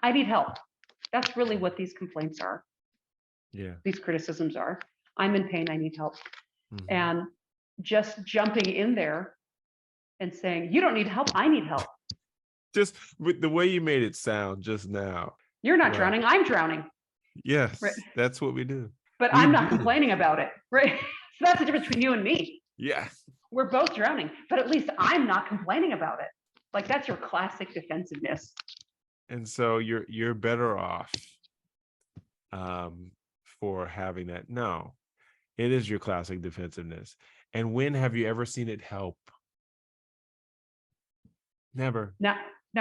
I need help. That's really what these complaints are. Yeah. These criticisms are. I'm in pain, I need help. Mhm. And just jumping in there and saying, you don't need help, I need help. Just with the way you made it sound just now. You're not Right. drowning, I'm drowning. Yes, Right. that's what we do. But We I'm not do. complaining about it, right? So that's the difference between you and me. Yes. We're both drowning, but at least I'm not complaining about it. Like, that's your classic defensiveness. And so you're better off for having that. No, it is your classic defensiveness. And when have you ever seen it help? Never. Now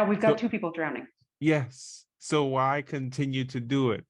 we've got two people drowning. Yes. So why continue to do it?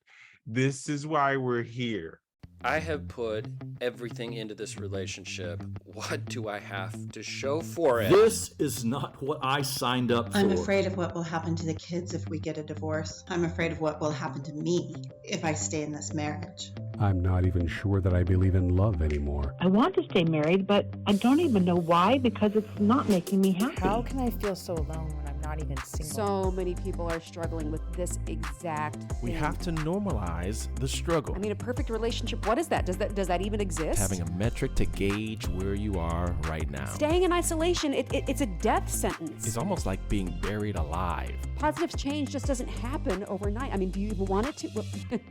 This is why we're here. I have put everything into this relationship. What do I have to show for it? This is not what I signed up for. I'm afraid of what will happen to the kids if we get a divorce. I'm afraid of what will happen to me if I stay in this marriage. I'm not even sure that I believe in love anymore. I want to stay married, but I don't even know why, because it's not making me happy. How can I feel so alone when I'm not even single? So many people are struggling with this exact thing. We have to normalize the struggle. I mean, a perfect relationship, what is that? Does that even exist? Having a metric to gauge where you are right now. Staying in isolation, it's a death sentence. It's almost like being buried alive. Positive change just doesn't happen overnight. I mean, do you even want it to? Well,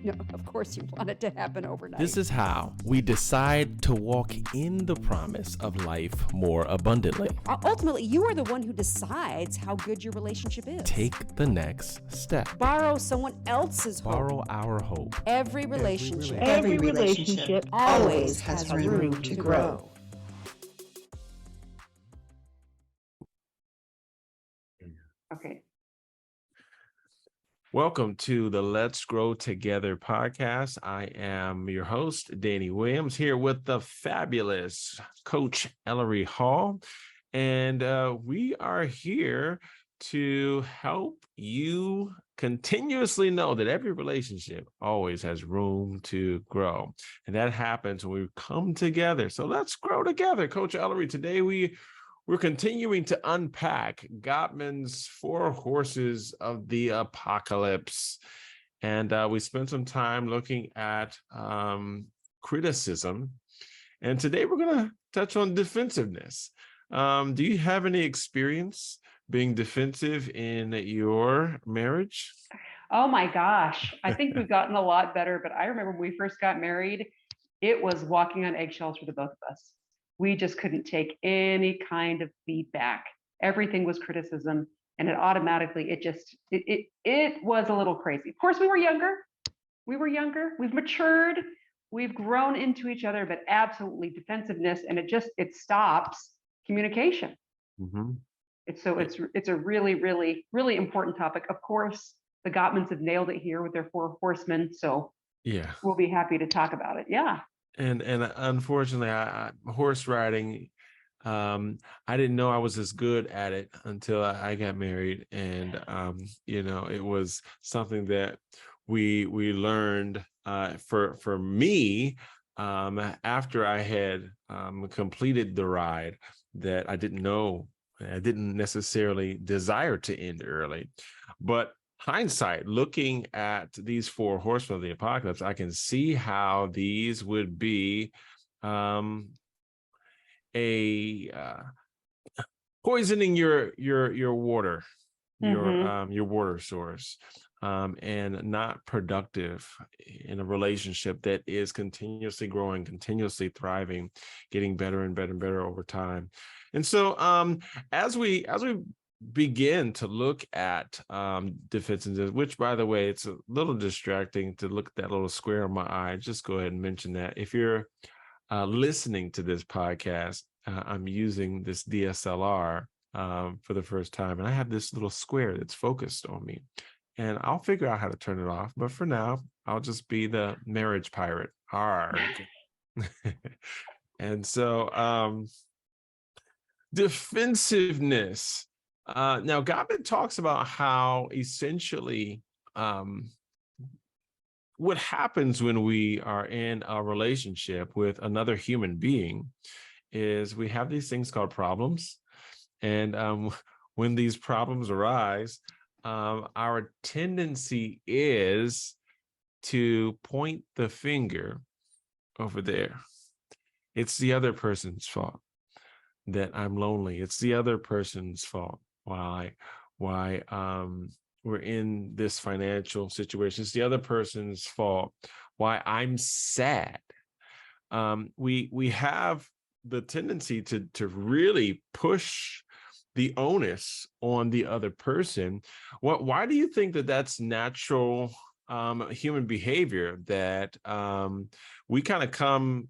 no, of course you want it to happen overnight. This is how we decide to walk in the promise of life more abundantly. Ultimately, you are the one who decides how good your relationship is. Take the next step. Borrow someone else's hope. Borrow our hope. Every relationship always has room to grow. Okay. Welcome to the Let's Grow Together podcast. I am your host, Danny Williams, here with the fabulous Coach Elary Hall. And we are here to help you continuously know that every relationship always has room to grow. And that happens when we come together. So let's grow together. Coach Elary, today we're continuing to unpack Gottman's 4 Horses of the Apocalypse. And we spent some time looking at criticism. And today we're going to touch on defensiveness. Do you have any experience being defensive in your marriage? Oh my gosh. I think we've gotten a lot better, but I remember when we first got married, it was walking on eggshells for the both of us. We just couldn't take any kind of feedback. Everything was criticism, and it automatically, it was a little crazy. Of course, we were younger. We've matured. We've grown into each other, but absolutely defensiveness, and it stops communication. Mm-hmm. It's a really, really, really important topic. Of course, the Gottmans have nailed it here with their 4 horsemen. So yeah, we'll be happy to talk about it. Yeah. And unfortunately, horse riding, I didn't know I was as good at it until I got married. And, it was something that we learned for me after I had completed the ride that I didn't necessarily desire to end early. But hindsight, looking at these 4 horsemen of the apocalypse, I can see how these would be poisoning your water, your water source, and not productive in a relationship that is continuously growing, continuously thriving, getting better and better and better over time. And so as we begin to look at defensiveness, which, by the way, it's a little distracting to look at that little square on my eye. Just go ahead and mention that. If you're listening to this podcast, I'm using this DSLR for the first time, and I have this little square that's focused on me. And I'll figure out how to turn it off. But for now, I'll just be the marriage pirate. Arg. And so defensiveness. Now, Gottman talks about how essentially what happens when we are in a relationship with another human being is we have these things called problems. And when these problems arise, our tendency is to point the finger over there. It's the other person's fault that I'm lonely. It's the other person's fault why we're in this financial situation. It's the other person's fault why I'm sad. We have the tendency to really push the onus on the other person. Why do you think that that's natural human behavior, that we kind of come,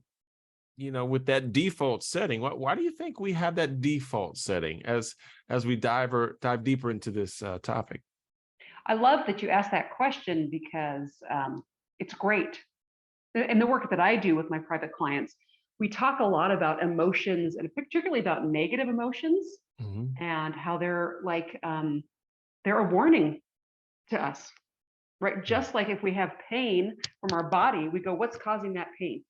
with that default setting? Why do you think we have that default setting as we dive deeper into this topic? I love that you asked that question because it's great. In the work that I do with my private clients, we talk a lot about emotions, and particularly about negative emotions, and how they're like, they're a warning to us, right? Just like if we have pain from our body, we go, what's causing that pain?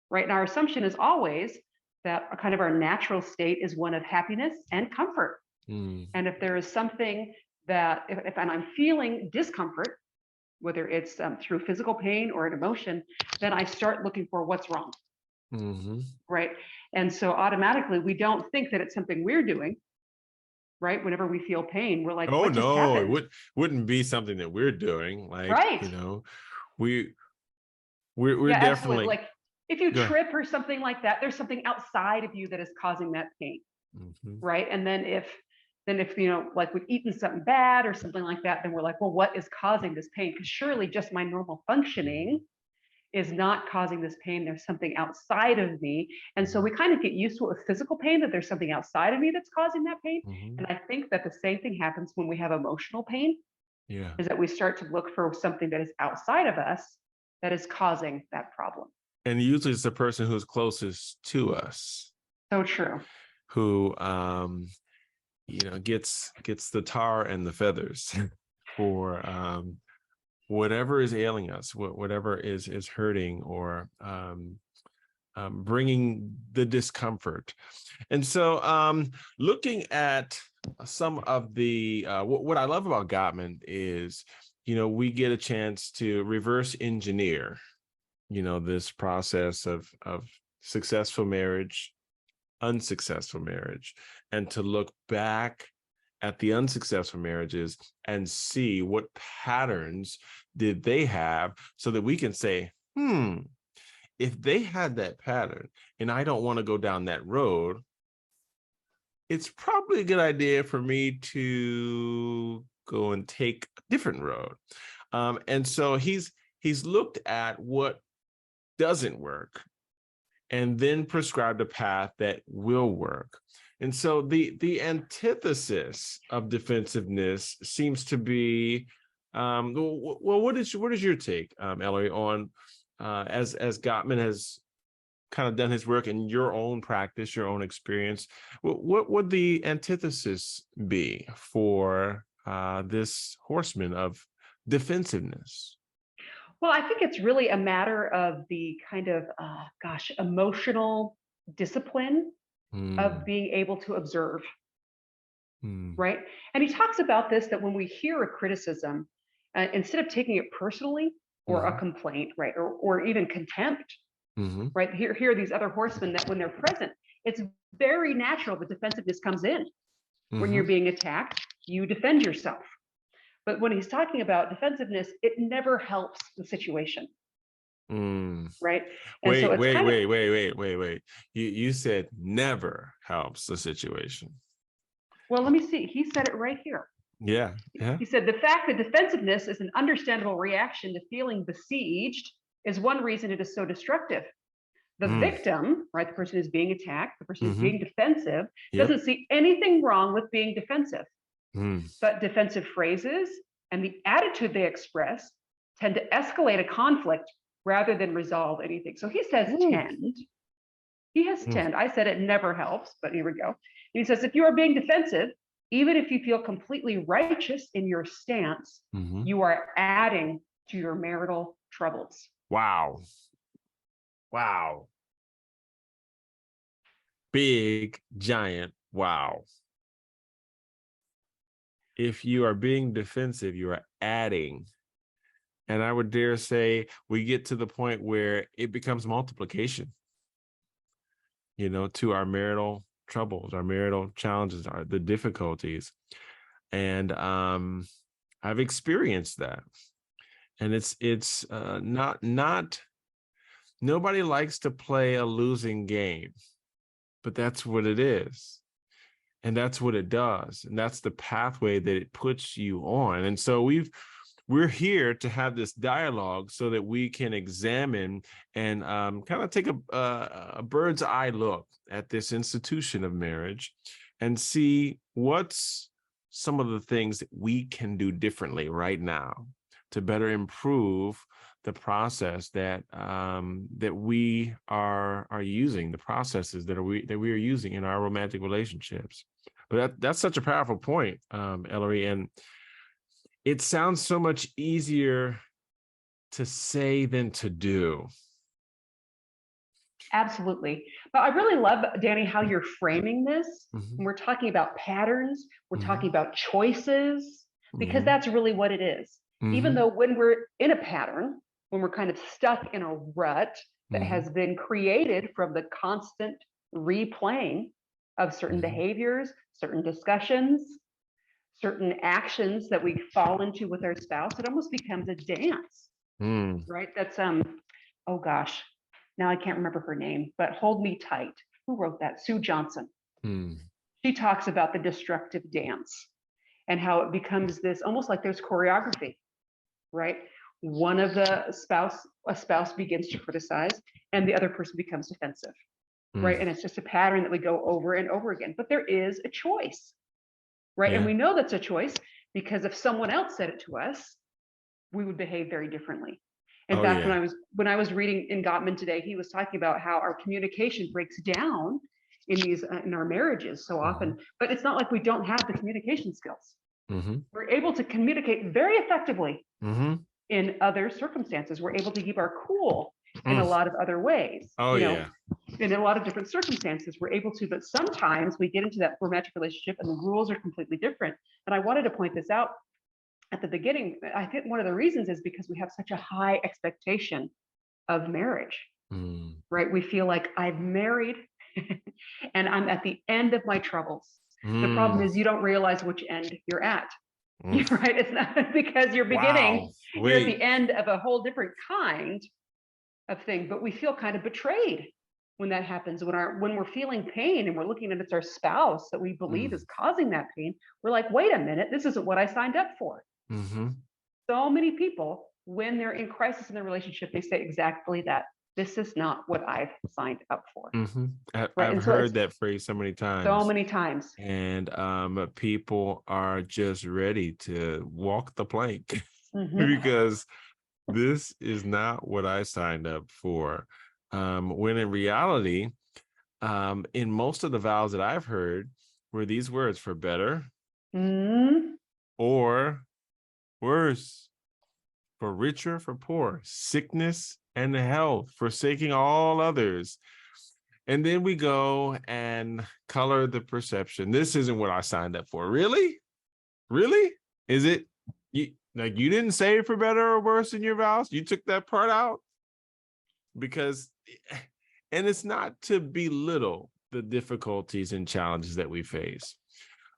Right? And our assumption is always that kind of our natural state is one of happiness and comfort. And if there is something that, if I'm feeling discomfort, whether it's through physical pain or an emotion, then I start looking for what's wrong. Right? And so automatically we don't think that it's something we're doing. Right? Whenever we feel pain, we're like, oh what just no, happened? it wouldn't be something that we're doing. Like, right. We're yeah, definitely absolutely. Like if you Go trip or something like that, there's something outside of you that is causing that pain. Right? And then if like we've eaten something bad or something like that, then we're like, well, what is causing this pain? Because surely just my normal functioning is not causing this pain. There's something outside of me. And so we kind of get used to it with physical pain, that there's something outside of me that's causing that pain. And I think that the same thing happens when we have emotional pain, is that we start to look for something that is outside of us that is causing that problem. And usually it's the person who's closest to us. So true. Who gets the tar and the feathers for whatever is ailing us, whatever is hurting or bringing the discomfort. And so looking at some of the what I love about Gottman is, we get a chance to reverse engineer, this process of successful marriage, unsuccessful marriage, and to look back at the unsuccessful marriages and see what patterns did they have, so that we can say, if they had that pattern and I don't want to go down that road, it's probably a good idea for me to go and take a different road. And so he's looked at what doesn't work and then prescribed a path that will work. And so the antithesis of defensiveness seems to be, what is your take, Elary, on as Gottman has kind of done his work in your own practice, your own experience? What would the antithesis be for this horseman of defensiveness? Well, I think it's really a matter of the kind of, emotional discipline of being able to observe, right? And he talks about this, that when we hear a criticism, instead of taking it personally or a complaint, right, or even contempt, right? Here are these other horsemen that when they're present, it's very natural that defensiveness comes in. When you're being attacked, you defend yourself. But when he's talking about defensiveness, it never helps the situation. Right? And wait, so it's wait. You said never helps the situation. Well, let me see. He said it right here. Yeah. He said the fact that defensiveness is an understandable reaction to feeling besieged is one reason it is so destructive. The victim, right, the person who's being attacked, the person who's being defensive, doesn't see anything wrong with being defensive. But defensive phrases and the attitude they express tend to escalate a conflict rather than resolve anything. So he says tend. He has tend. I said it never helps, but here we go. And he says, if you are being defensive, even if you feel completely righteous in your stance, you are adding to your marital troubles. Wow. Big, giant wow. If you are being defensive, you are adding. And I would dare say we get to the point where it becomes multiplication, to our marital troubles, our marital challenges, the difficulties. And I've experienced that. And it's not nobody likes to play a losing game, but that's what it is. And that's what it does. And that's the pathway that it puts you on. And so we're here to have this dialogue so that we can examine and kind of take a bird's eye look at this institution of marriage and see what's some of the things that we can do differently right now to better improve the process that we are using, the processes that we are using in our romantic relationships. But that's such a powerful point, Elary, and it sounds so much easier to say than to do. Absolutely. But I really love, Danny, how you're framing this. Mm-hmm. When we're talking about patterns, we're Mm-hmm. talking talking about choices, because Mm-hmm. that's really what it is. Mm-hmm. Even though when we're in a pattern, when we're kind of stuck in a rut that Mm-hmm. has been created from the constant replaying of certain Mm-hmm. behaviors, certain discussions, certain actions that we fall into with our spouse, it almost becomes a dance, right? That's, oh gosh, now I can't remember her name, but Hold Me Tight. Who wrote that? Sue Johnson. She talks about the destructive dance and how it becomes this, almost like there's choreography, right? One of a spouse begins to criticize and the other person becomes defensive, right? And it's just a pattern that we go over and over again, but there is a choice, right? Yeah. And we know that's a choice because if someone else said it to us, we would behave very differently. In fact, when I was reading in Gottman today, he was talking about how our communication breaks down in our marriages so often, but it's not like we don't have the communication skills. Mm-hmm. We're able to communicate very effectively Mm-hmm. in other circumstances. We're able to keep our cool in a lot of other ways. In a lot of different circumstances, we're able to, but sometimes we get into that romantic relationship and the rules are completely different. And I wanted to point this out at the beginning. I think one of the reasons is because we have such a high expectation of marriage, right? We feel like I've married and I'm at the end of my troubles. The problem is you don't realize which end you're at, right? It's not because you're beginning, you're at the end of a whole different kind of thing, but we feel kind of betrayed when that happens, when we're feeling pain and we're looking at it's our spouse that we believe is causing that pain. We're like, wait a minute, this isn't what I signed up for. So many people, when they're in crisis in their relationship, they say exactly that. This is not what I've signed up for. I've heard that phrase so many times. So many times. And people are just ready to walk the plank because this is not what I signed up for. When in reality, in most of the vows that I've heard were these words: for better or worse, for richer, for poor, sickness and health, forsaking all others. And then we go and color the perception. This isn't what I signed up for. Really? Really? Is it? You didn't say for better or worse in your vows? You took that part out? Because, and it's not to belittle the difficulties and challenges that we face,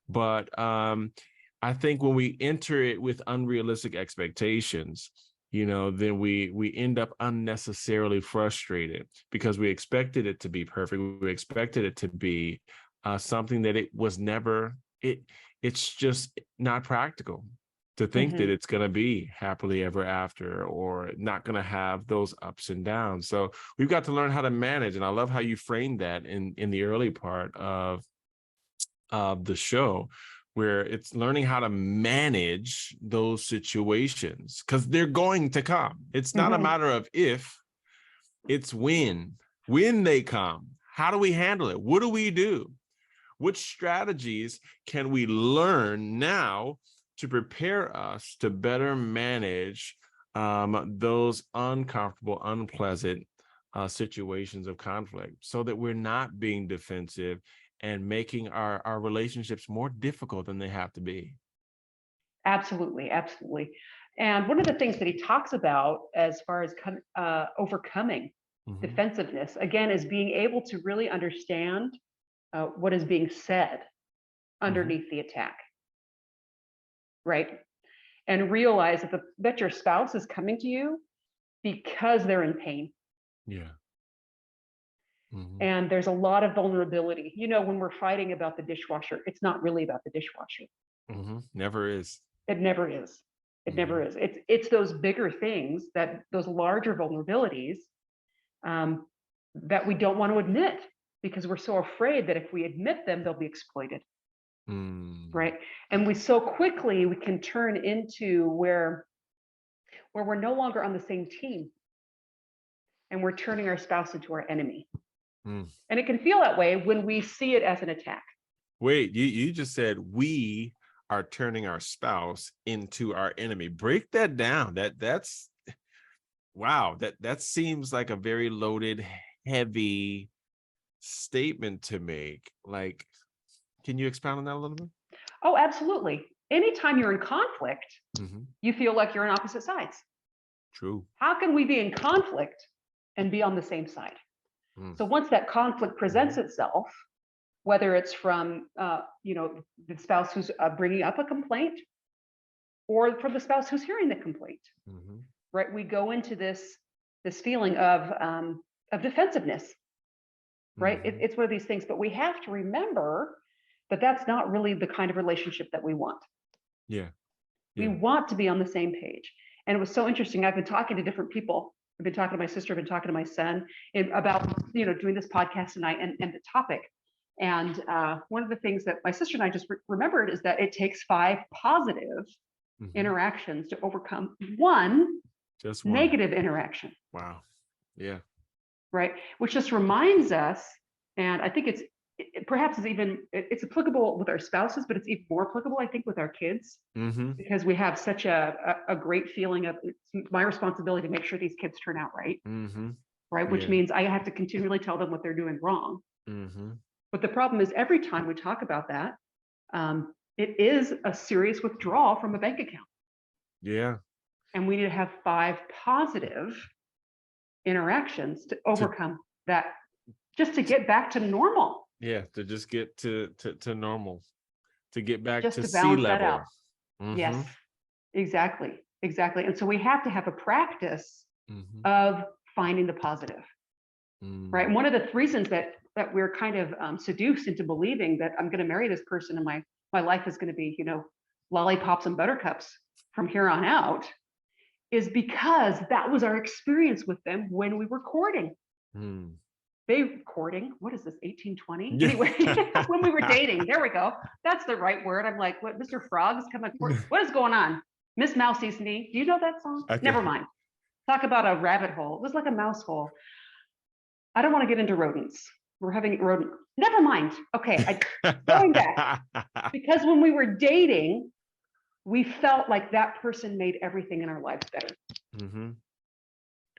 but I think when we enter it with unrealistic expectations, then we end up unnecessarily frustrated because we expected it to be perfect. We expected it to be something that it was never. It's just not practical to think that it's going to be happily ever after or not going to have those ups and downs. So we've got to learn how to manage. And I love how you framed that in the early part of the show, where it's learning how to manage those situations because they're going to come. It's not a matter of if, it's when they come. How do we handle it? What do we do? Which strategies can we learn now to prepare us to better manage those uncomfortable, unpleasant situations of conflict so that we're not being defensive and making our relationships more difficult than they have to be? Absolutely, absolutely. And one of the things that he talks about as far as overcoming defensiveness, again, is being able to really understand what is being said underneath the attack, right? And realize that your spouse is coming to you because they're in pain. Yeah. And there's a lot of vulnerability. You know, when we're fighting about the dishwasher, it's not really about the dishwasher. Never is. It never is. It never is. It's those bigger things, those larger vulnerabilities that we don't want to admit, because we're so afraid that if we admit them, they'll be exploited. Right. And we can turn into where we're no longer on the same team, and we're turning our spouse into our enemy. And it can feel that way when we see it as an attack. Wait, you just said we are turning our spouse into our enemy. Break that down. That's wow. That seems like a very loaded, heavy statement to make. Like, can you expound on that a little bit? Oh, absolutely. Anytime you're in conflict, you feel like you're on opposite sides. True. How can we be in conflict and be on the same side? So once that conflict presents itself, whether it's from the spouse who's bringing up a complaint, or from the spouse who's hearing the complaint, right? We go into this feeling of defensiveness, right? It's one of these things, but we have to remember that that's not really the kind of relationship that we want. Yeah. We want to be on the same page. And it was so interesting. I've been talking to different people. I've been talking to my sister, I've been talking to my son about, doing this podcast tonight and the topic. And one of the things that my sister and I just remembered is that it takes 5 positive interactions to overcome one negative interaction. Wow. Yeah. Right. Which just reminds us, and I think it's applicable with our spouses, but it's even more applicable, I think, with our kids, because we have such a great feeling of it's my responsibility to make sure these kids turn out right. Right. Which means I have to continually tell them what they're doing wrong. But the problem is, every time we talk about that, it is a serious withdrawal from a bank account. Yeah. And we need to have 5 positive interactions to overcome that, just to get back to normal. Yeah, to just get to normal, to get back just to to sea balance level. that out. Yes, exactly. And so we have to have a practice of finding the positive, right? And one of the reasons that we're kind of seduced into believing that I'm going to marry this person and my life is going to be, lollipops and buttercups from here on out, is because that was our experience with them when we were courting. Courting, what is this, 1820? Anyway, when we were dating, there we go. That's the right word. I'm like, what, Mr. Frog's coming? What is going on? Miss Mousie's knee. Do you know that song? Okay. Never mind. Talk about a rabbit hole. It was like a mouse hole. I don't want to get into rodents. We're having rodent. Never mind. Okay, going back. Because when we were dating, we felt like that person made everything in our lives better.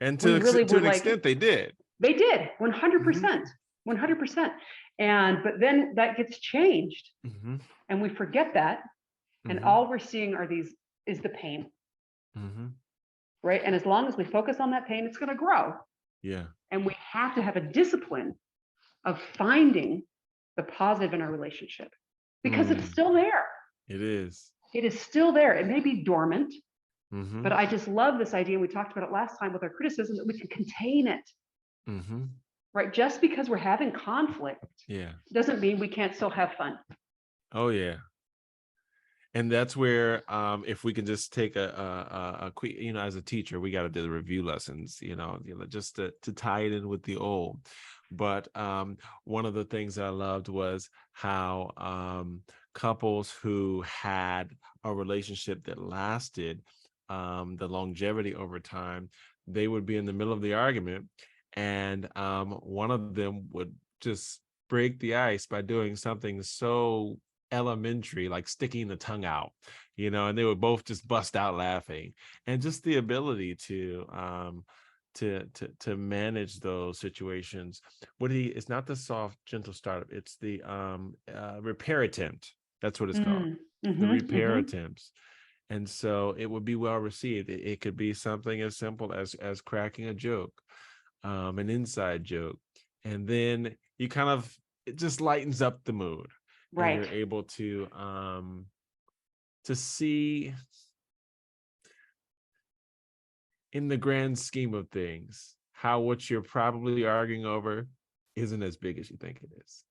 And to an extent, they did. They did, 100%, 100%. But then that gets changed, and we forget that, and all we're seeing is the pain, right? And as long as we focus on that pain, it's going to grow. Yeah. And we have to have a discipline of finding the positive in our relationship, because it's still there. It is. It is still there. It may be dormant, but I just love this idea. We talked about it last time with our criticism, that we can contain it. Right. Just because we're having conflict doesn't mean we can't still have fun. Oh, yeah. And that's where if we can just take a quick, as a teacher, we got to do the review lessons, just to tie it in with the old. But one of the things that I loved was how couples who had a relationship that lasted, the longevity over time, they would be in the middle of the argument. And one of them would just break the ice by doing something so elementary, like sticking the tongue out, and they would both just bust out laughing. And just the ability to manage those situations. It's not the soft, gentle startup. It's the repair attempt. That's what it's called. The repair attempts. And so it would be well received. It could be something as simple as cracking a joke, an inside joke. And then you kind of, it just lightens up the mood. And you're Right. able to see in the grand scheme of things, how what you're probably arguing over isn't as big as you think it is.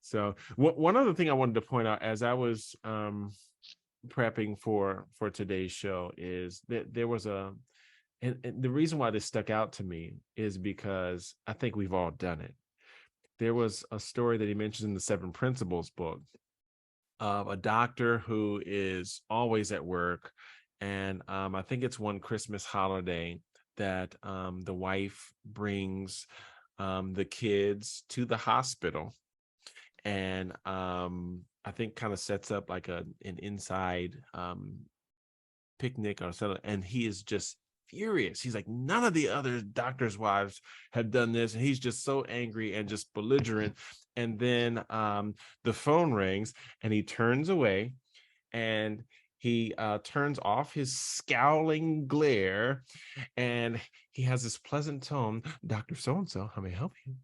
So one other thing I wanted to point out as I was prepping for today's show is that there was and the reason why this stuck out to me is because I think we've all done it. There was a story that he mentions in the 7 Principles book of a doctor who is always at work. And I think it's one Christmas holiday that the wife brings the kids to the hospital, and I think kind of sets up like an inside picnic or something. And he is just furious. He's like, none of the other doctors' wives have done this. And he's just so angry and just belligerent. And then the phone rings and he turns away and he turns off his scowling glare and he has this pleasant tone. Dr. So-and-so, how may I help you?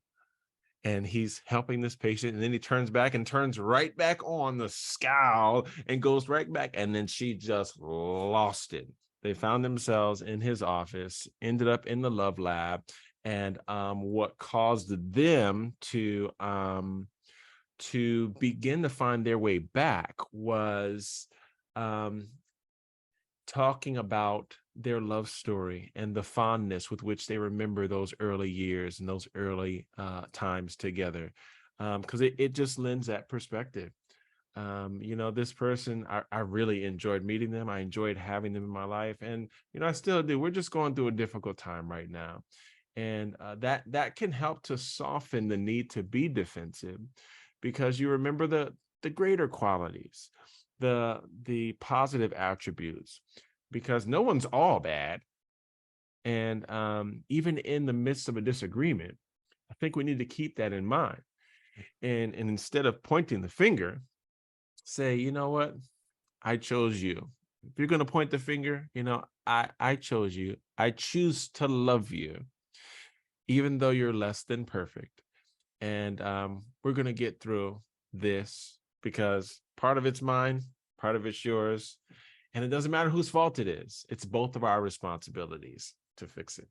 And he's helping this patient. And then he turns back and turns right back on the scowl and goes right back. And then she just lost it. They found themselves in his office, ended up in the love lab. And what caused them to begin to find their way back was talking about their love story and the fondness with which they remember those early years and those early times together, because it just lends that perspective. This person, I really enjoyed meeting them. I enjoyed having them in my life, and I still do. We're just going through a difficult time right now, and that can help to soften the need to be defensive, because you remember the greater qualities, the positive attributes, because no one's all bad. And even in the midst of a disagreement, I think we need to keep that in mind. And instead of pointing the finger, say, you know what? I chose you. If you're going to point the finger, I chose you. I choose to love you, even though you're less than perfect. And we're going to get through this, because part of it's mine, part of it's yours. And it doesn't matter whose fault it is. It's both of our responsibilities to fix it.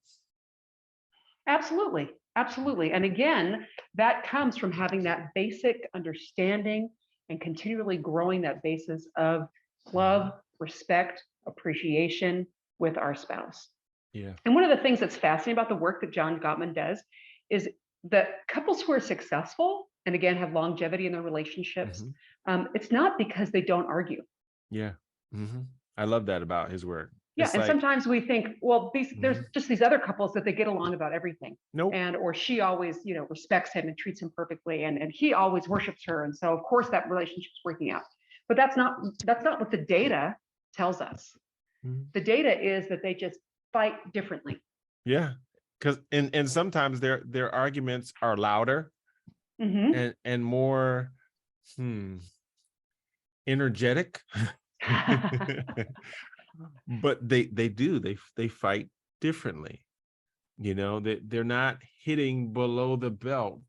Absolutely. Absolutely. And again, that comes from having that basic understanding and continually growing that basis of love, respect, appreciation with our spouse. Yeah. And one of the things that's fascinating about the work that John Gottman does is that couples who are successful and again have longevity in their relationships, it's not because they don't argue. Yeah. I love that about his work. Yeah, and sometimes we think, well, there's just these other couples that they get along about everything. Nope. And or she always, respects him and treats him perfectly, and he always worships her, and so of course that relationship's working out. But that's not what the data tells us. The data is that they just fight differently. Yeah, because and sometimes their arguments are louder and more energetic. But they fight differently. They're not hitting below the belt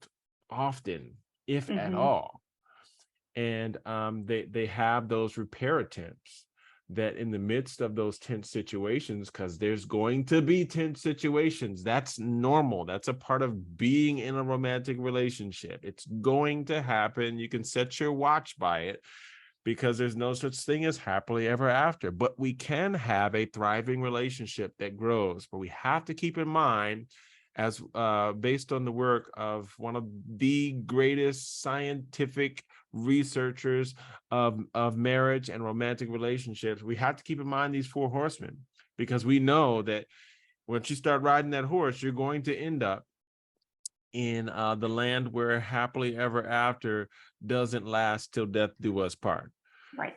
often, if at all. And they have those repair attempts that in the midst of those tense situations, because there's going to be tense situations, that's normal. That's a part of being in a romantic relationship. It's going to happen. You can set your watch by it, because there's no such thing as happily ever after. But we can have a thriving relationship that grows. But we have to keep in mind, as based on the work of one of the greatest scientific researchers of marriage and romantic relationships, we have to keep in mind these 4 horsemen, because we know that once you start riding that horse, you're going to end up in the land where happily ever after doesn't last till death do us part. Right.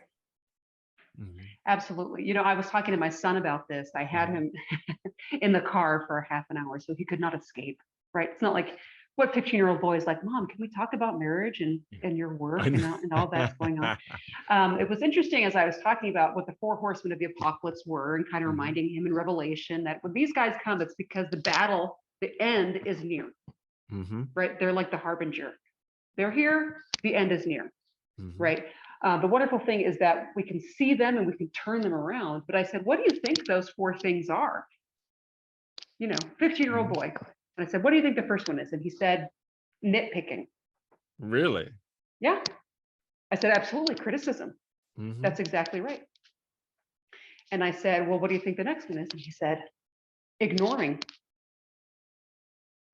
Absolutely. I was talking to my son about this. I had him in the car for a half an hour, so he could not escape. Right. It's not like what 15-year-old boy is like, Mom, can we talk about marriage and your work and all that's going on? It was interesting as I was talking about what the 4 horsemen of the apocalypse were and kind of reminding him in Revelation that when these guys come, it's because the end is near, right? They're like the harbinger. They're here, the end is near, right? The wonderful thing is that we can see them and we can turn them around. But I said, what do you think those 4 things are? 15-year-old boy. And I said, what do you think the first one is? And he said, nitpicking. Really? Yeah. I said, absolutely, criticism. That's exactly right. And I said, well, what do you think the next one is? And he said, ignoring.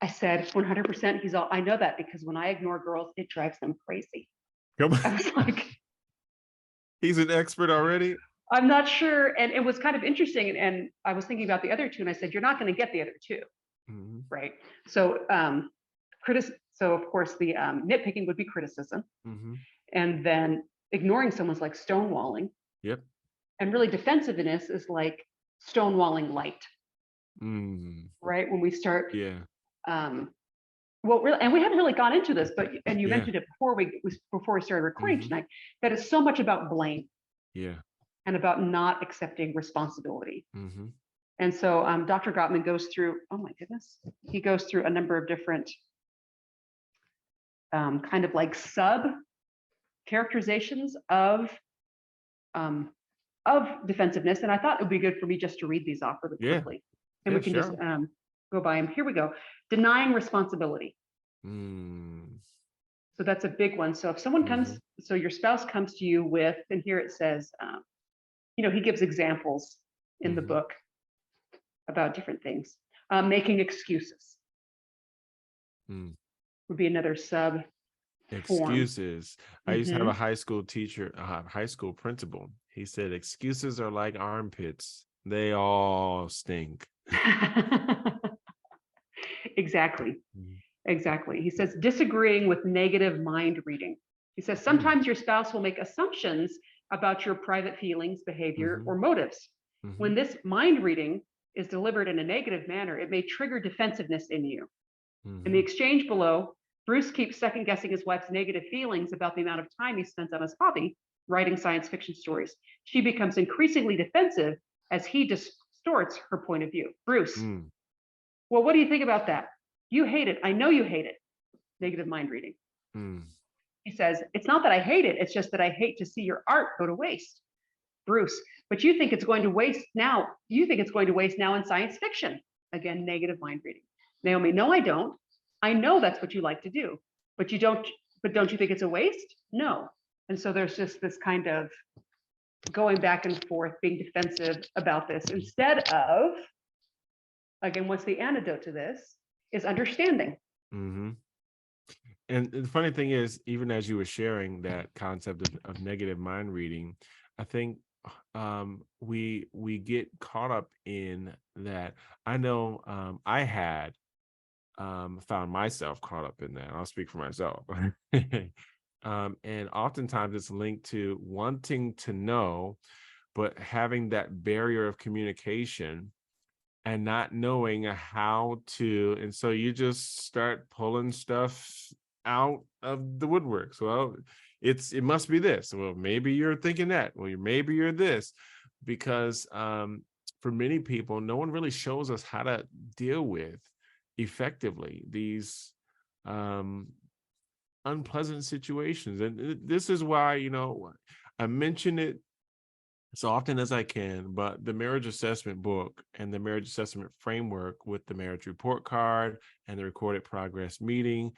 I said, 100%. I know that because when I ignore girls, it drives them crazy. Come on. I was like, he's an expert already. I'm not sure. And it was kind of interesting. And I was thinking about the other 2, and I said, you're not going to get the other 2. Right. So, so of course, the nitpicking would be criticism. And then ignoring someone's like stonewalling. Yep. And really defensiveness is like stonewalling light. Right. When we start. Yeah. Well, really, and we haven't really gone into this, but you mentioned it before we started recording tonight, that it's so much about blame. Yeah. And about not accepting responsibility. And so Dr. Gottman goes through, oh my goodness, he goes through a number of different kind of like sub characterizations of defensiveness. And I thought it would be good for me just to read these off really quickly. And we can just go by them. Here we go. Denying responsibility. So that's a big one. So if someone comes, so your spouse comes to you with, and here it says, he gives examples in the book about different things. Making excuses would be another sub excuses. I used to have a high school teacher, high school principal. He said, excuses are like armpits. They all stink. Exactly. Exactly. He says, disagreeing with negative mind reading. He says, sometimes your spouse will make assumptions about your private feelings, behavior, or motives. When this mind reading is delivered in a negative manner, it may trigger defensiveness in you. In the exchange below, Bruce keeps second guessing his wife's negative feelings about the amount of time he spends on his hobby, writing science fiction stories. She becomes increasingly defensive as he distorts her point of view. Bruce, well, what do you think about that? You hate it. I know you hate it. Negative mind reading. He says, it's not that I hate it. It's just that I hate to see your art go to waste. Bruce, but you think it's going to waste now. You think it's going to waste now in science fiction. Again, negative mind reading. Naomi, no, I don't. I know that's what you like to do, but don't you think it's a waste? No. And so there's just this kind of going back and forth, being defensive about this instead of, again, what's the antidote to this is understanding. And the funny thing is, even as you were sharing that concept of negative mind reading, I think we get caught up in that. I know I had found myself caught up in that. I'll speak for myself. And oftentimes it's linked to wanting to know, but having that barrier of communication and not knowing how to. And so you just start pulling stuff out of the woodwork. So it must be this. Well, maybe you're thinking that. Well, maybe you're this, because for many people, no one really shows us how to deal with effectively these unpleasant situations. And this is why, I mention it as often as I can, but the marriage assessment book and the marriage assessment framework with the marriage report card and the recorded progress meeting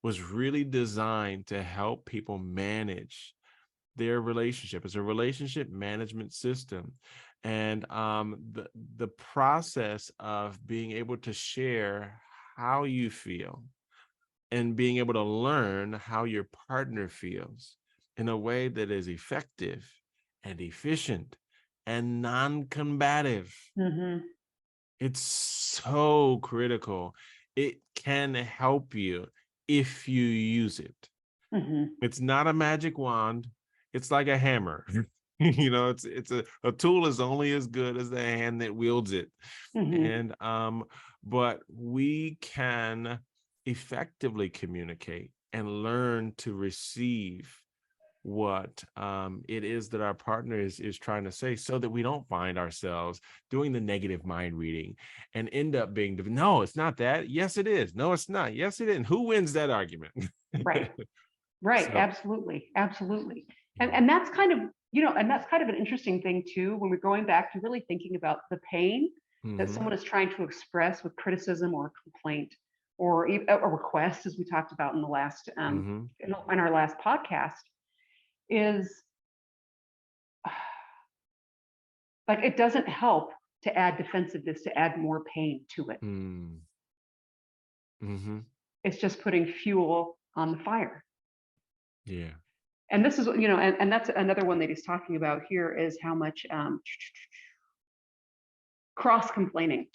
was really designed to help people manage their relationship. It's a relationship management system. And the process of being able to share how you feel and being able to learn how your partner feels in a way that is effective and efficient and non-combative. It's so critical. It can help you if you use it. It's not a magic wand. It's like a hammer. It's a tool is only as good as the hand that wields it. And but we can effectively communicate and learn to receive what it is that our partner is trying to say, so that we don't find ourselves doing the negative mind reading and end up being, no, it's not that. Yes, it is. No, it's not. Yes, it is. And who wins that argument? Right. Right. So, Absolutely. Absolutely. yeah. And that's kind of, you know, and that's kind of an interesting thing too, when we're going back to really thinking about the pain that someone is trying to express with criticism or complaint or a request, as we talked about in the last, in our last podcast, is like, it doesn't help to add defensiveness, to add more pain to it. It's just putting fuel on the fire. Yeah. And this is, you know, and that's another one that he's talking about here, is how much cross complaining.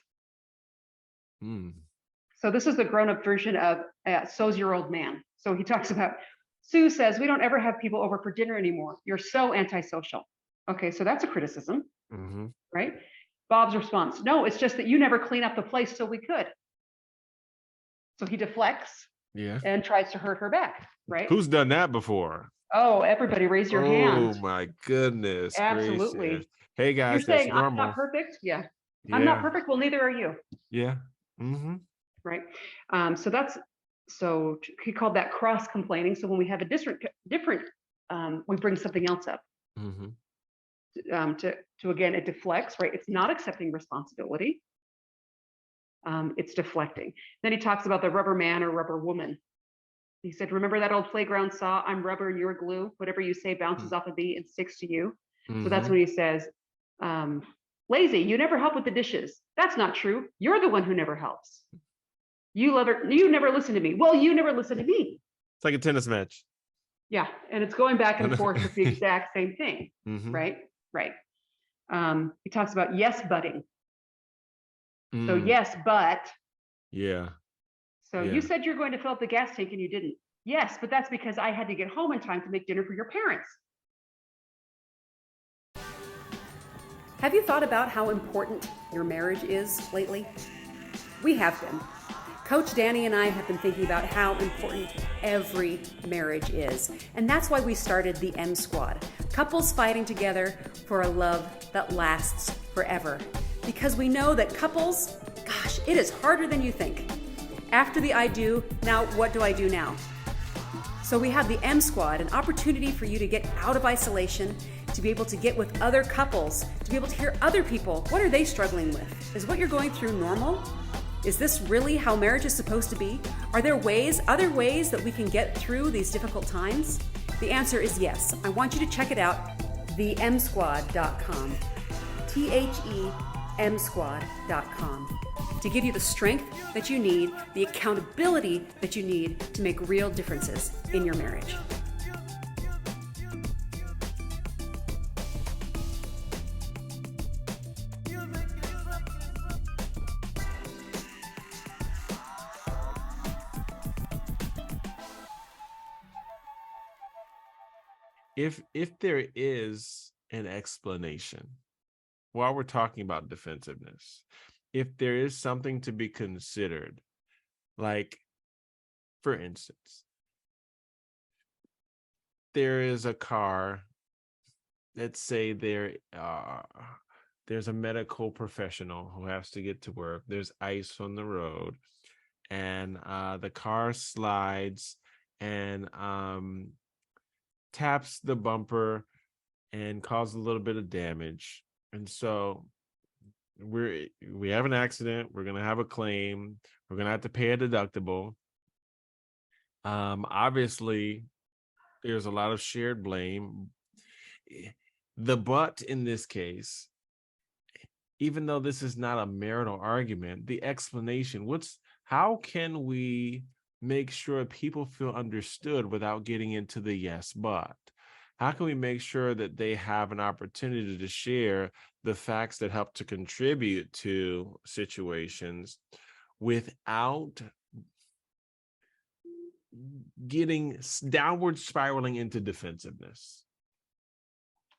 So this is the grown-up version of so's your old man. So he talks about, Sue says, we don't ever have people over for dinner anymore. You're so antisocial. Okay, so that's a criticism, right? Bob's response, no, it's just that you never clean up the place so we could. So he deflects and tries to hurt her back, right? Who's done that before? Oh, everybody raise your hand. Oh my goodness. Absolutely. Gracious. Hey guys, You're saying that's normal. I'm not perfect? Yeah. I'm not perfect. Well, neither are you. Yeah. Right. So he called that cross complaining. So when we have a different, we bring something else up. To again, it deflects, right? It's not accepting responsibility. It's deflecting. Then he talks about the rubber man or rubber woman. He said, remember that old playground saw, I'm rubber, you're glue. Whatever you say bounces off of me and sticks to you. So that's when he says, lazy, you never help with the dishes. That's not true. You're the one who never helps. You never listen to me. Well, you never listen to me. It's like a tennis match. Yeah. And it's going back and forth with the exact same thing. Right. Right. He talks about yes, butting. So yes, but. Yeah. So you said you're going to fill up the gas tank and you didn't. Yes, but that's because I had to get home in time to make dinner for your parents. Have you thought about how important your marriage is lately? We have been. Coach Danny and I have been thinking about how important every marriage is. And that's why we started the M Squad, couples fighting together for a love that lasts forever. Because we know that couples, gosh, it is harder than you think. After the I do, now what do I do now? So we have the M Squad, an opportunity for you to get out of isolation, to be able to get with other couples, to be able to hear other people. What are they struggling with? Is what you're going through normal? Is this really how marriage is supposed to be? Are there other ways that we can get through these difficult times? The answer is yes. I want you to check it out, themsquad.com. themsquad.com. To give you the strength that you need, the accountability that you need to make real differences in your marriage. If there is an explanation while we're talking about defensiveness, if there is something to be considered, like, for instance, there is a car, let's say there's a medical professional who has to get to work, there's ice on the road, and the car slides and taps the bumper and causes a little bit of damage. And so we have an accident, we're going to have a claim, we're going to have to pay a deductible. Obviously, there's a lot of shared blame. The but in this case, even though this is not a marital argument, the explanation, how can we make sure people feel understood without getting into the yes, but? How can we make sure that they have an opportunity to share the facts that help to contribute to situations without getting downward spiraling into defensiveness?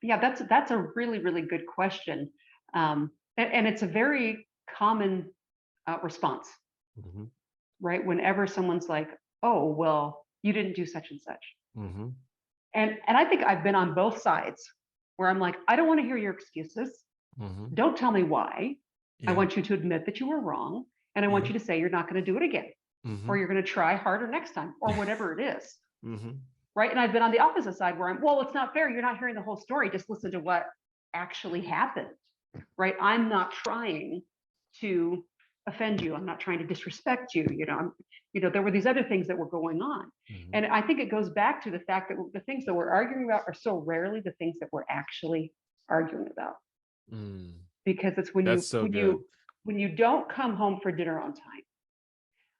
Yeah, that's a really, really good question. And it's a very common response. right? Whenever someone's like, oh, well, you didn't do such and such. Mm-hmm. And I think I've been on both sides where I'm like, I don't want to hear your excuses. Mm-hmm. Don't tell me why. Yeah. I want you to admit that you were wrong. And I want Yeah. you to say you're not going to do it again, Mm-hmm. or you're going to try harder next time, or whatever it is. Mm-hmm. Right. And I've been on the opposite side where well, it's not fair. You're not hearing the whole story. Just listen to what actually happened. Right. I'm not trying to offend you. I'm not trying to disrespect you. There were these other things that were going on. Mm-hmm. And I think it goes back to the fact that the things that we're arguing about are so rarely the things that we're actually arguing about. Mm. Because it's when you don't come home for dinner on time,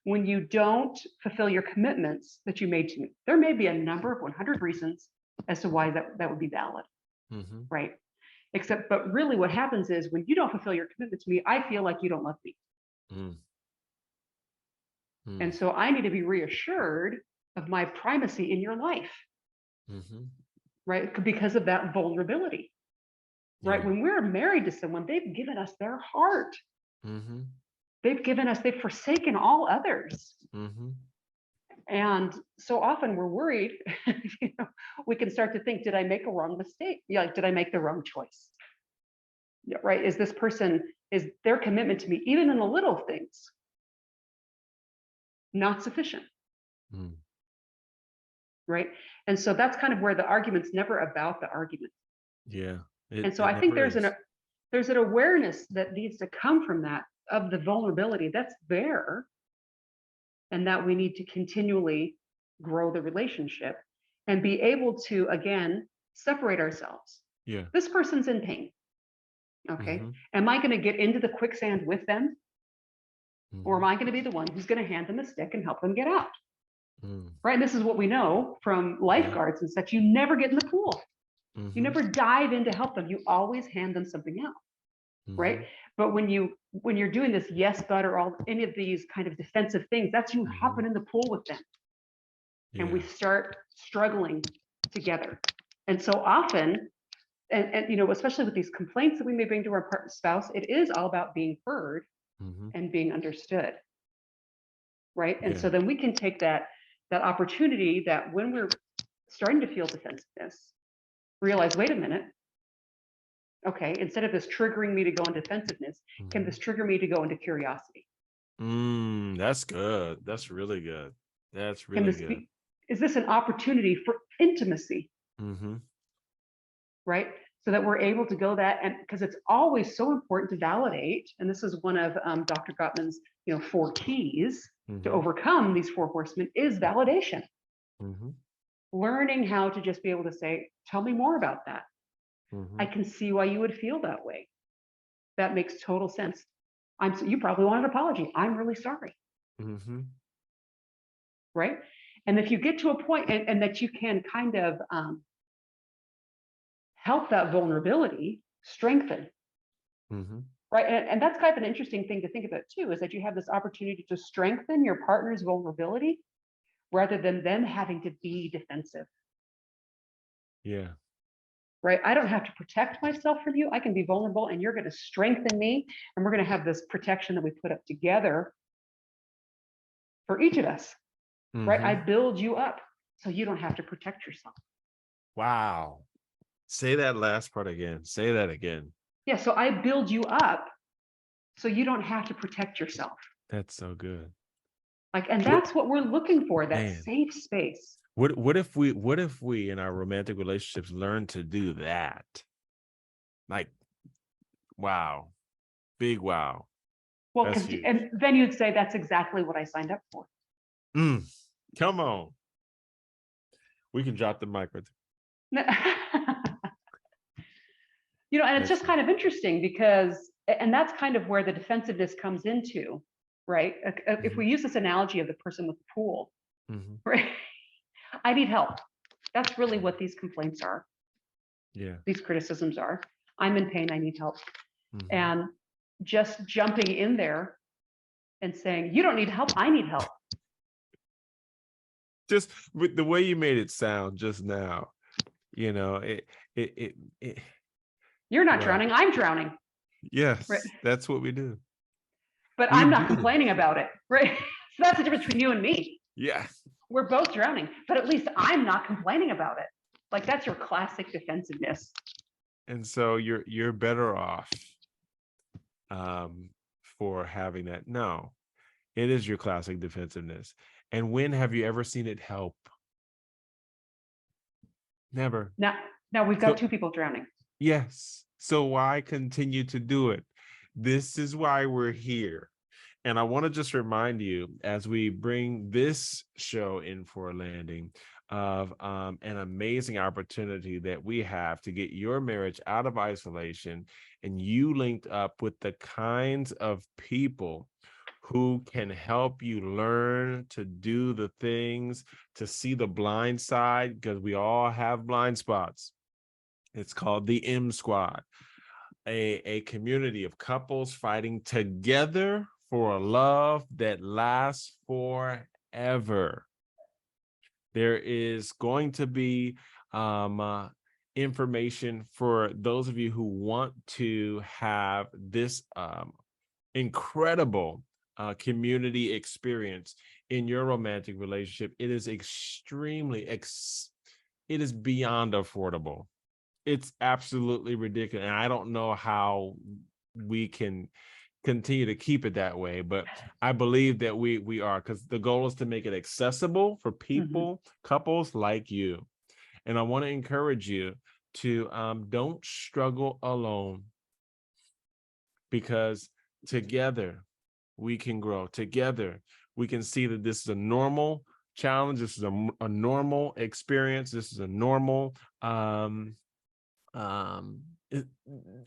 when you don't fulfill your commitments that you made to me. There may be a number of 100 reasons as to why that would be valid. Mm-hmm. Right. But really what happens is when you don't fulfill your commitment to me, I feel like you don't love me. Mm. Mm. And so I need to be reassured of my primacy in your life. Mm-hmm. Right. Because of that vulnerability. Right. Yeah. When we're married to someone, they've given us their heart. Mm-hmm. They've forsaken all others. Mm-hmm. And so often we're worried, we can start to think, did I make a wrong mistake? Yeah, did I make the wrong choice? Yeah, right. Is their commitment to me, even in the little things, not sufficient? Mm. Right. And so that's kind of where the argument's never about the argument. Yeah. And so I think there's an awareness that needs to come from that, of the vulnerability that's there, and that we need to continually grow the relationship and be able to, again, separate ourselves. Yeah. This person's in pain. Okay. Mm-hmm. Am I going to get into the quicksand with them? Mm-hmm. Or am I going to be the one who's going to hand them a stick and help them get out? Mm. Right. And this is what we know from lifeguards and such. You never get in the pool. Mm-hmm. You never dive in to help them. You always hand them something else. Mm-hmm. Right. But when you're doing this yes, but, or any of these kind of defensive things, that's you hopping in the pool with them. Yeah. And we start struggling together. And so often, and especially with these complaints that we may bring to our partner spouse, it is all about being heard Mm-hmm. and being understood. Right. And Yeah. so then we can take that opportunity that when we're starting to feel defensiveness, realize, wait a minute. Okay, instead of this triggering me to go into defensiveness, Mm-hmm. can this trigger me to go into curiosity? That's good. That's really good. That's really good. Is this an opportunity for intimacy? Mm-hmm. Right? So that we're able to go that, and because it's always so important to validate, and this is one of Dr. Gottman's 4 keys Mm-hmm. to overcome these 4 horsemen is validation. Mm-hmm. Learning how to just be able to say, tell me more about that. Mm-hmm. I can see why you would feel that way. That makes total sense. You probably want an apology. I'm really sorry. Mm-hmm. Right. And if you get to a point and that you can kind of help that vulnerability strengthen. Mm-hmm. Right. And that's kind of an interesting thing to think about too, is that you have this opportunity to strengthen your partner's vulnerability rather than them having to be defensive. Yeah. Right. I don't have to protect myself from you. I can be vulnerable and you're going to strengthen me. And we're going to have this protection that we put up together for each of us. Mm-hmm. Right. I build you up so you don't have to protect yourself. Wow. Say that last part again. Say that again. Yeah. So I build you up so you don't have to protect yourself. That's so good. And that's what we're looking for, that safe space. What if we in our romantic relationships learn to do that? Wow. Big wow. Well, and then you'd say that's exactly what I signed up for. Come on. We can drop the mic right there. And it's just kind of interesting because, and that's kind of where the defensiveness comes into, right? Mm-hmm. If we use this analogy of the person with the pool, mm-hmm. right? I need help. That's really what these complaints are. Yeah. These criticisms are. I'm in pain. I need help. Mm-hmm. And just jumping in there and saying, you don't need help. I need help. Just with the way you made it sound just now, You're not drowning. I'm drowning. Yes, right. That's what we do. But I'm not complaining about it, right? So that's the difference between you and me. Yeah. We're both drowning, but at least I'm not complaining about it. Like, that's your classic defensiveness. And so you're better off for having that. No, it is your classic defensiveness. And when have you ever seen it help? Never. Now we've got two people drowning. Yes. So why continue to do it? This is why we're here. And I want to just remind you, as we bring this show in for a landing, of an amazing opportunity that we have to get your marriage out of isolation, and you linked up with the kinds of people who can help you learn to do the things, to see the blind side, because we all have blind spots. It's called the M Squad, a community of couples fighting together for a love that lasts forever. There is going to be information for those of you who want to have this incredible community experience in your romantic relationship. It is extremely, it is beyond affordable. It's absolutely ridiculous. And I don't know how we can continue to keep it that way, but I believe that we are, because the goal is to make it accessible for people, couples like you. And I want to encourage you to don't struggle alone, because together we can grow. Together we can see that this is a normal challenge. This is a normal experience. This is a normal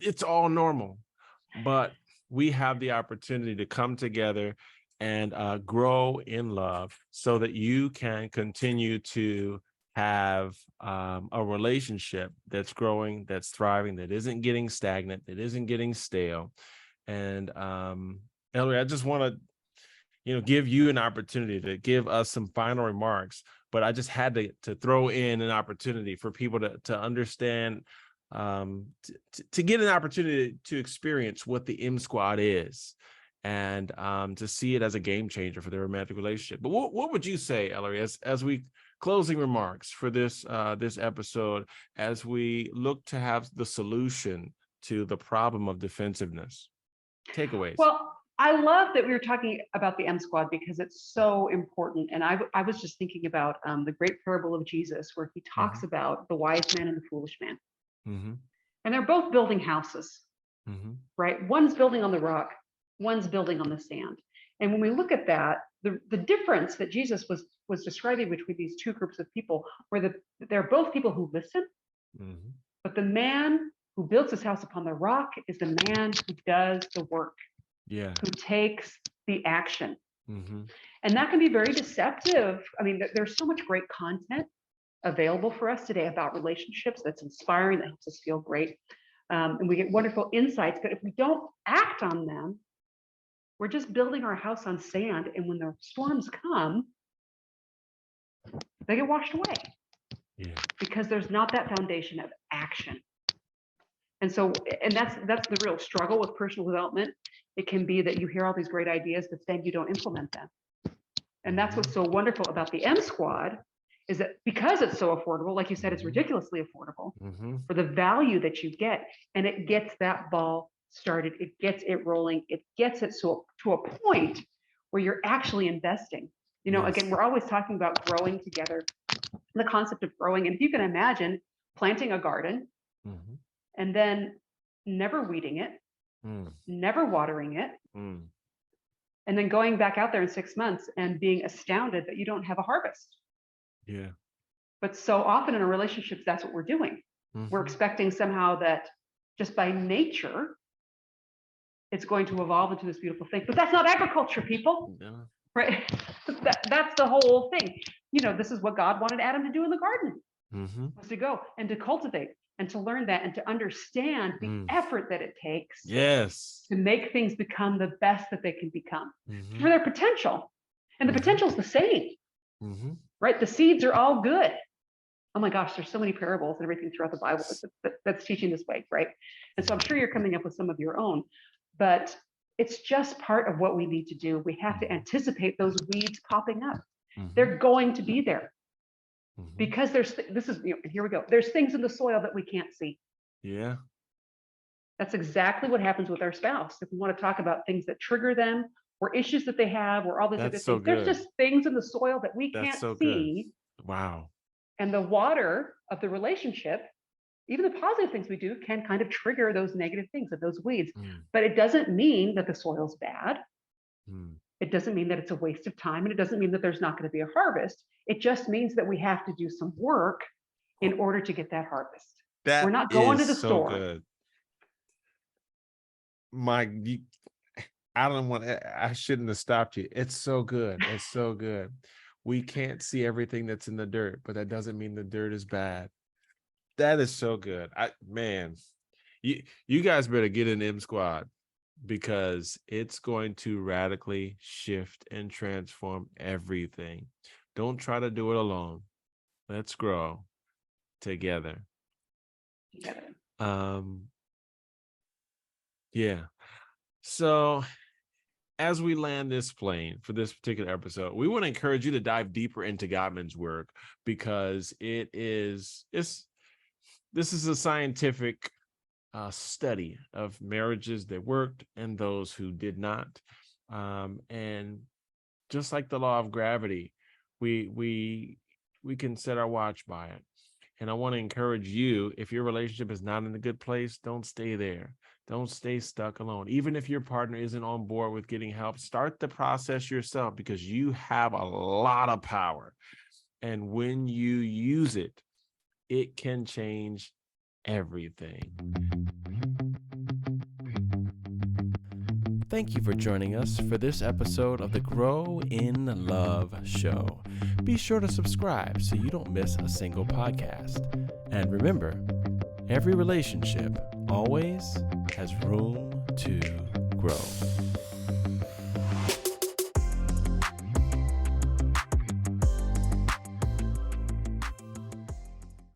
it's all normal, but we have the opportunity to come together and grow in love so that you can continue to have a relationship that's growing, that's thriving, that isn't getting stagnant, that isn't getting stale. And Elary, I just want to, give you an opportunity to give us some final remarks, but I just had to throw in an opportunity for people to understand, to get an opportunity to experience what the M Squad is, and to see it as a game changer for their romantic relationship. But what would you say, Elary, as we closing remarks for this episode, as we look to have the solution to the problem of defensiveness? Takeaways. Well, I love that we were talking about the M Squad, because it's so important. And I was just thinking about the great parable of Jesus, where he talks about the wise man and the foolish man. And they're both building houses, right? One's building on the rock, one's building on the sand. And when we look at that, the difference that Jesus was describing between these two groups of people, where they're both people who listen, but the man who builds his house upon the rock is the man who does the work, who takes the action. And that can be very deceptive. I mean, there's so much great content available for us today about relationships that's inspiring, that helps us feel great. And we get wonderful insights, but if we don't act on them, we're just building our house on sand. And when the storms come, they get washed away, because there's not that foundation of action. And so, and that's the real struggle with personal development. It can be that you hear all these great ideas, but then you don't implement them. And that's what's so wonderful about the M Squad, is that because it's so affordable, like you said, it's ridiculously affordable for the value that you get, and it gets that ball started, it gets it rolling, it gets it to a point where you're actually investing. Again, we're always talking about growing together, the concept of growing. And if you can imagine planting a garden and then never weeding it, never watering it, and then going back out there in 6 months and being astounded that you don't have a harvest. But so often in our relationships, that's what we're doing. We're expecting somehow that just by nature, it's going to evolve into this beautiful thing. But that's not agriculture, people. Right? That's the whole thing. This is what God wanted Adam to do in the garden, was to go and to cultivate and to learn that and to understand the effort that it takes to make things become the best that they can become for their potential. And the potential is the same. Right? The seeds are all good. Oh my gosh, there's so many parables and everything throughout the Bible that's teaching this way, right? And so I'm sure you're coming up with some of your own, but It's just part of what we need to do. We have to anticipate those weeds popping up. Mhm. They're going to be there Mhm. because here we go. There's things in the soil that we can't see. Yeah. That's exactly what happens with our spouse. If we want to talk about things that trigger them or issues that they have or all these other That's things, so there's good. just things in the soil that we That's can't so good. see. Wow. And the water of the relationship, even the positive things we do, can kind of trigger those negative things of those weeds. Mm. But it doesn't mean that the soil's bad. Mm. It doesn't mean that it's a waste of time. And it doesn't mean that there's not going to be a harvest. It just means that we have to do some work in order to get that harvest. That We're not going to is the so store. good. I shouldn't have stopped you. It's so good. It's so good. We can't see everything that's in the dirt, but that doesn't mean the dirt is bad. That is so good. You guys better get in M Squad, because it's going to radically shift and transform everything. Don't try to do it alone. Let's grow together. Yeah. So as we land this plane for this particular episode, we want to encourage you to dive deeper into Gottman's work, because this is a scientific study of marriages that worked and those who did not. And just like the law of gravity, we can set our watch by it. And I want to encourage you, if your relationship is not in a good place, don't stay there. Don't stay stuck alone. Even if your partner isn't on board with getting help, start the process yourself, because you have a lot of power. And when you use it, it can change everything. Thank you for joining us for this episode of the Grow in Love show. Be sure to subscribe so you don't miss a single podcast. And remember, every relationship always has room to grow.